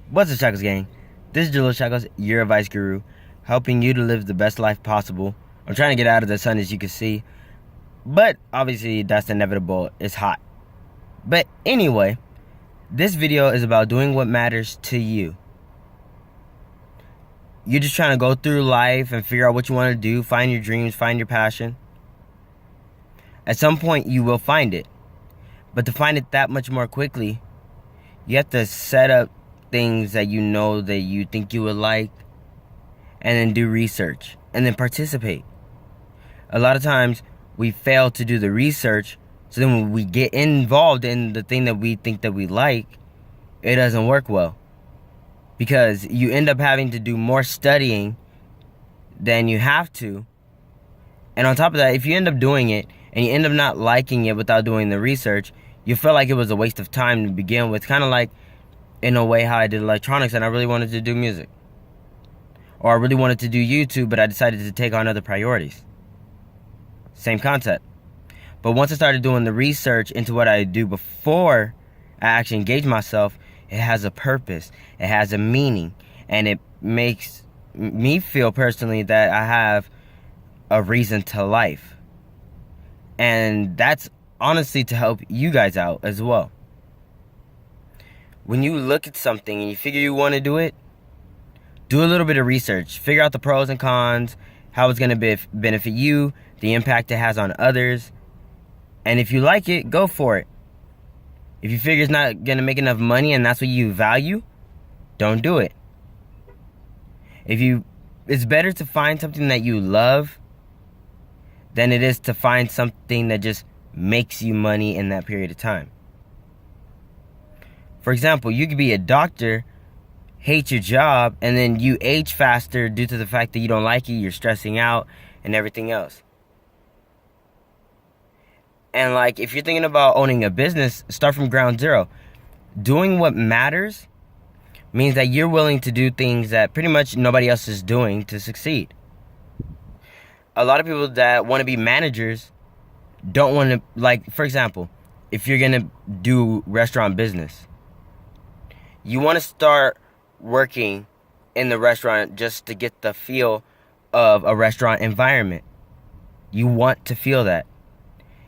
What's up, Shacklz gang? This is Jaleel Shacklz, your advice guru, helping you to live the best life possible. I'm trying to get out of the sun, as you can see, but obviously that's inevitable. It's hot. But anyway, this video is about doing what matters to you. You're just trying to go through life and figure out what you want to do, find your dreams, find your passion. At some point, you will find it. But to find it that much more quickly, you have to set up things that you know that you think you would like, and then do research, and then participate. A lot of times, we fail to do the research, so then when we get involved in the thing that we think that we like, it doesn't work well. Because you end up having to do more studying than you have to. And on top of that, if you end up doing it, and you end up not liking it without doing the research, you feel like it was a waste of time to begin with. Kind of like, in a way, how I did electronics and I really wanted to do music. Or I really wanted to do YouTube, but I decided to take on other priorities. Same concept. But once I started doing the research into what I do before I actually engage myself, it has a purpose, it has a meaning, and it makes me feel personally that I have a reason to life. And that's honestly to help you guys out as well. When you look at something and you figure you want to do it, do a little bit of research. Figure out the pros and cons, how it's going to benefit you, the impact it has on others. And if you like it, go for it. If you figure it's not going to make enough money and that's what you value, don't do it. It's better to find something that you love than it is to find something that just makes you money in that period of time. For example, you could be a doctor, hate your job, and then you age faster due to the fact that you don't like it, you're stressing out, and everything else. And like, if you're thinking about owning a business, start from ground zero. Doing what matters means that you're willing to do things that pretty much nobody else is doing to succeed. A lot of people that want to be managers don't want to, like, for example, if you're going to do restaurant business, you want to start working in the restaurant just to get the feel of a restaurant environment. You want to feel that.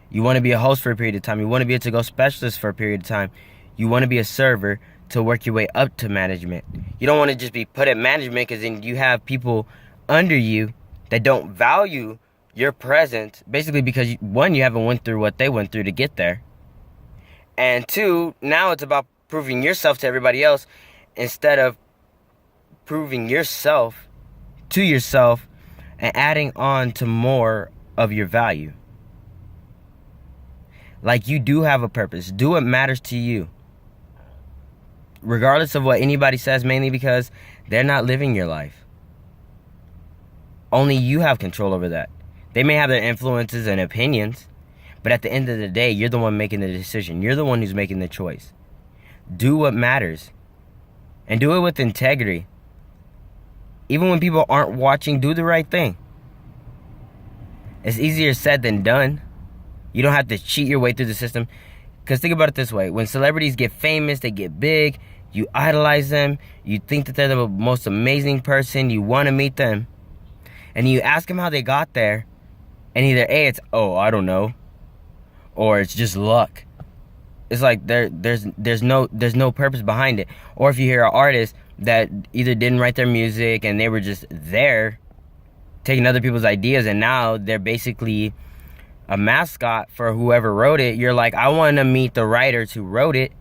You want to be a host for a period of time. You want to be a to-go specialist for a period of time. You want to be a server to work your way up to management. You don't want to just be put at management because then you have people under you that don't value your presence, basically because, one, you haven't went through what they went through to get there. And two, now it's about proving yourself to everybody else instead of proving yourself to yourself and adding on to more of your value. Like, you do have a purpose. Do what matters to you. Regardless of what anybody says, mainly because they're not living your life. Only you have control over that. They may have their influences and opinions, but at the end of the day, you're the one making the decision. You're the one who's making the choice. Do what matters. And do it with integrity. Even when people aren't watching, do the right thing. It's easier said than done. You don't have to cheat your way through the system. Because think about it this way. When celebrities get famous, they get big, you idolize them, you think that they're the most amazing person, you want to meet them, and you ask them how they got there, and either A, it's, oh, I don't know, or it's just luck. It's like there's no purpose behind it. Or if you hear an artist that either didn't write their music and they were just there taking other people's ideas, and now they're basically a mascot for whoever wrote it, you're like, I want to meet the writers who wrote it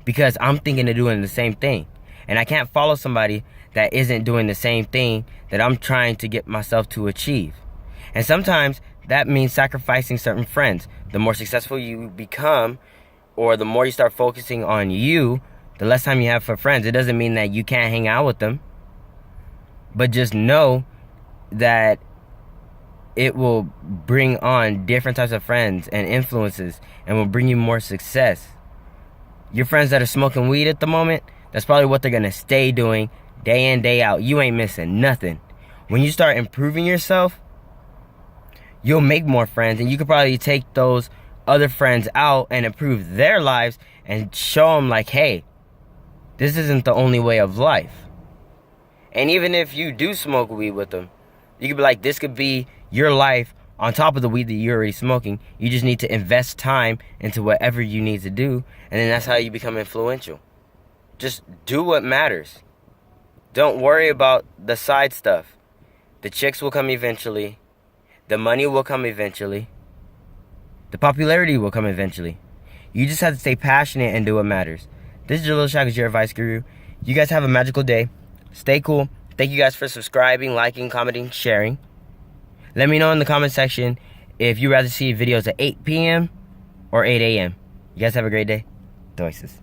because I'm thinking of doing the same thing. And I can't follow somebody that isn't doing the same thing that I'm trying to get myself to achieve. And sometimes that means sacrificing certain friends. The more successful you become, or the more you start focusing on you, the less time you have for friends. It doesn't mean that you can't hang out with them, but just know that it will bring on different types of friends and influences and will bring you more success. Your friends that are smoking weed at the moment, that's probably what they're going to stay doing day in, day out. You ain't missing nothing. When you start improving yourself, you'll make more friends, and you could probably take those other friends out and improve their lives and show them like, hey, This isn't the only way of life. And even if you do smoke weed with them, you could be like, this could be your life on top of the weed that you're already smoking. You just need to invest time into whatever you need to do, and then that's how you become influential. Just do what matters. Don't worry about the side stuff. The chicks will come eventually. The money will come eventually. The popularity will come eventually. You just have to stay passionate and do what matters. This is Jaleel Shacklz, your advice guru. You guys have a magical day. Stay cool. Thank you guys for subscribing, liking, commenting, sharing. Let me know in the comment section if you'd rather see videos at 8 p.m. or 8 a.m. You guys have a great day. Doices.